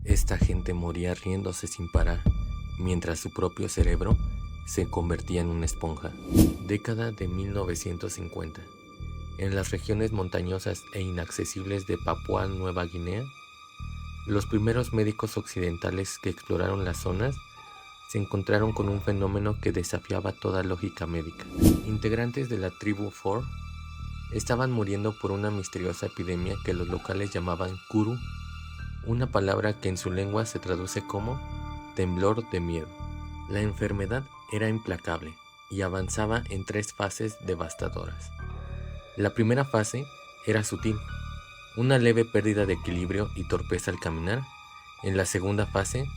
Esta gente moría riéndose sin parar, mientras su propio cerebro se convertía en una esponja. Década de 1950. En las regiones montañosas e inaccesibles de Papúa Nueva Guinea, los primeros médicos occidentales que exploraron las zonas se encontraron con un fenómeno que desafiaba toda lógica médica. Integrantes de la tribu Four estaban muriendo por una misteriosa epidemia que los locales llamaban Kuru, una palabra que en su lengua se traduce como temblor de miedo. La enfermedad era implacable y avanzaba en 3 fases devastadoras. La primera fase era sutil, una leve pérdida de equilibrio y torpeza al caminar. En la segunda fase,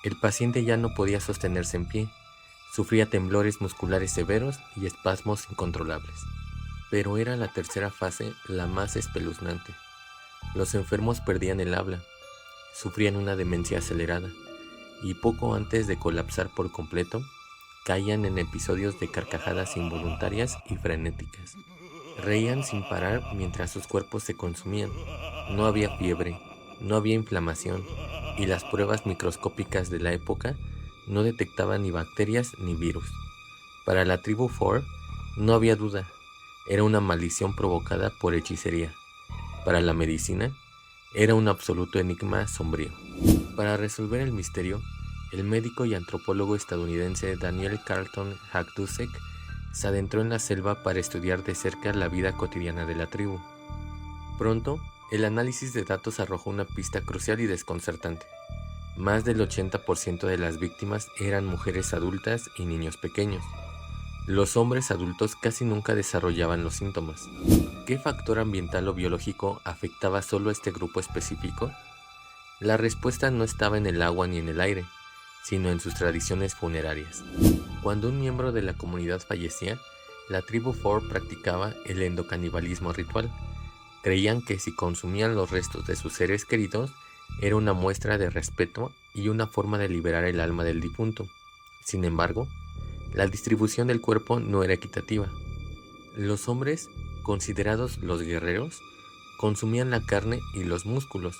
el paciente ya no podía sostenerse en pie, sufría temblores musculares severos y espasmos incontrolables. Pero era la tercera fase la más espeluznante. Los enfermos perdían el habla, sufrían una demencia acelerada y poco antes de colapsar por completo, caían en episodios de carcajadas involuntarias y frenéticas. Reían sin parar mientras sus cuerpos se consumían. No había fiebre, no había inflamación, y las pruebas microscópicas de la época no detectaban ni bacterias ni virus. Para la tribu Four no había duda, era una maldición provocada por hechicería. Para la medicina, era un absoluto enigma sombrío. Para resolver el misterio, el médico y antropólogo estadounidense Daniel Carlton Hajdusek se adentró en la selva para estudiar de cerca la vida cotidiana de la tribu. Pronto, el análisis de datos arrojó una pista crucial y desconcertante. Más del 80% de las víctimas eran mujeres adultas y niños pequeños. Los hombres adultos casi nunca desarrollaban los síntomas. ¿Qué factor ambiental o biológico afectaba solo a este grupo específico? La respuesta no estaba en el agua ni en el aire, sino en sus tradiciones funerarias. Cuando un miembro de la comunidad fallecía, la tribu Four practicaba el endocanibalismo ritual. Creían que si consumían los restos de sus seres queridos, era una muestra de respeto y una forma de liberar el alma del difunto. Sin embargo, la distribución del cuerpo no era equitativa. Los hombres, considerados los guerreros, consumían la carne y los músculos.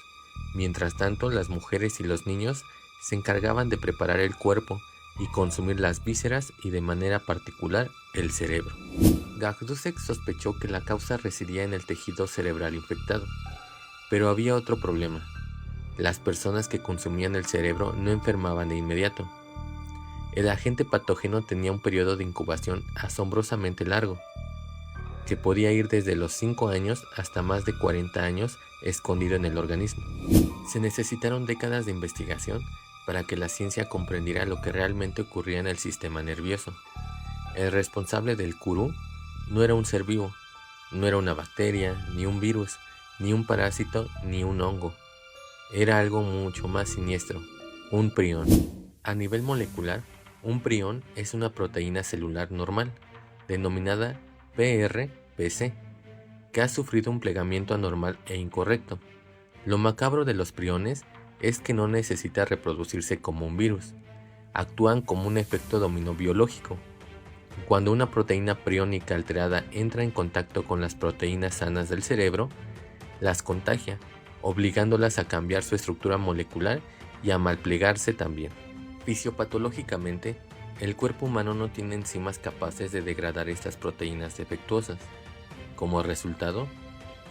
Mientras tanto, las mujeres y los niños se encargaban de preparar el cuerpo y consumir las vísceras y de manera particular el cerebro. Hajdusek sospechó que la causa residía en el tejido cerebral infectado, pero había otro problema. Las personas que consumían el cerebro no enfermaban de inmediato. El agente patógeno tenía un periodo de incubación asombrosamente largo, que podía ir desde los 5 años hasta más de 40 años escondido en el organismo. Se necesitaron décadas de investigación para que la ciencia comprendiera lo que realmente ocurría en el sistema nervioso. El responsable del Kuru no era un ser vivo, no era una bacteria, ni un virus, ni un parásito, ni un hongo. Era algo mucho más siniestro, un prión. A nivel molecular, un prión es una proteína celular normal, denominada PRPC, que ha sufrido un plegamiento anormal e incorrecto. Lo macabro de los priones es que no necesita reproducirse como un virus. Actúan como un efecto dominó biológico. Cuando una proteína priónica alterada entra en contacto con las proteínas sanas del cerebro, las contagia, obligándolas a cambiar su estructura molecular y a malplegarse también. Fisiopatológicamente, el cuerpo humano no tiene enzimas capaces de degradar estas proteínas defectuosas. Como resultado,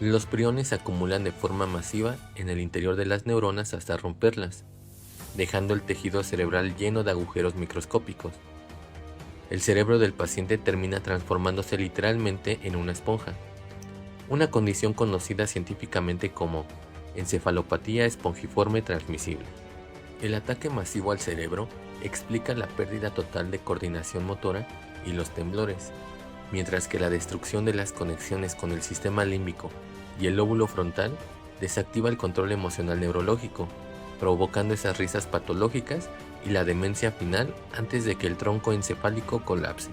los priones se acumulan de forma masiva en el interior de las neuronas hasta romperlas, dejando el tejido cerebral lleno de agujeros microscópicos. El cerebro del paciente termina transformándose literalmente en una esponja, una condición conocida científicamente como encefalopatía espongiforme transmisible. El ataque masivo al cerebro explica la pérdida total de coordinación motora y los temblores, mientras que la destrucción de las conexiones con el sistema límbico y el lóbulo frontal desactiva el control emocional neurológico, provocando esas risas patológicas y la demencia final antes de que el tronco encefálico colapse.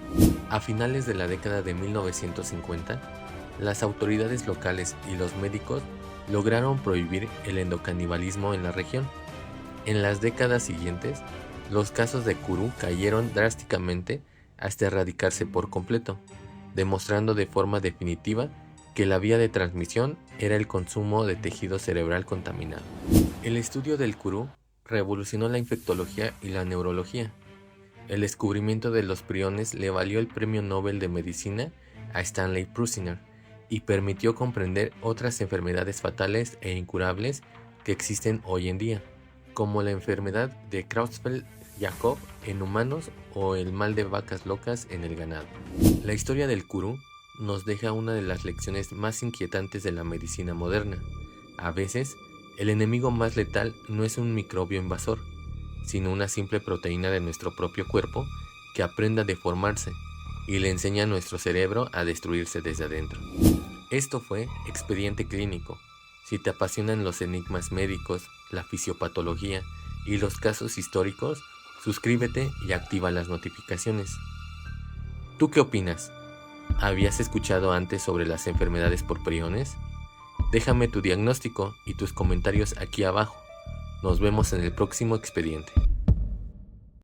A finales de la década de 1950, las autoridades locales y los médicos lograron prohibir el endocanibalismo en la región. En las décadas siguientes, los casos de Kuru cayeron drásticamente hasta erradicarse por completo, demostrando de forma definitiva que la vía de transmisión era el consumo de tejido cerebral contaminado. El estudio del Kuru revolucionó la infectología y la neurología. El descubrimiento de los priones le valió el Premio Nobel de Medicina a Stanley Prusiner y permitió comprender otras enfermedades fatales e incurables que existen hoy en día, como la enfermedad de Creutzfeldt-Jakob en humanos o el mal de vacas locas en el ganado. La historia del Kuru nos deja una de las lecciones más inquietantes de la medicina moderna. A veces, el enemigo más letal no es un microbio invasor, sino una simple proteína de nuestro propio cuerpo que aprende a deformarse y le enseña a nuestro cerebro a destruirse desde adentro. Esto fue Expediente Clínico. Si te apasionan los enigmas médicos, la fisiopatología y los casos históricos, suscríbete y activa las notificaciones. ¿Tú qué opinas? ¿Habías escuchado antes sobre las enfermedades por priones? Déjame tu diagnóstico y tus comentarios aquí abajo. Nos vemos en el próximo expediente.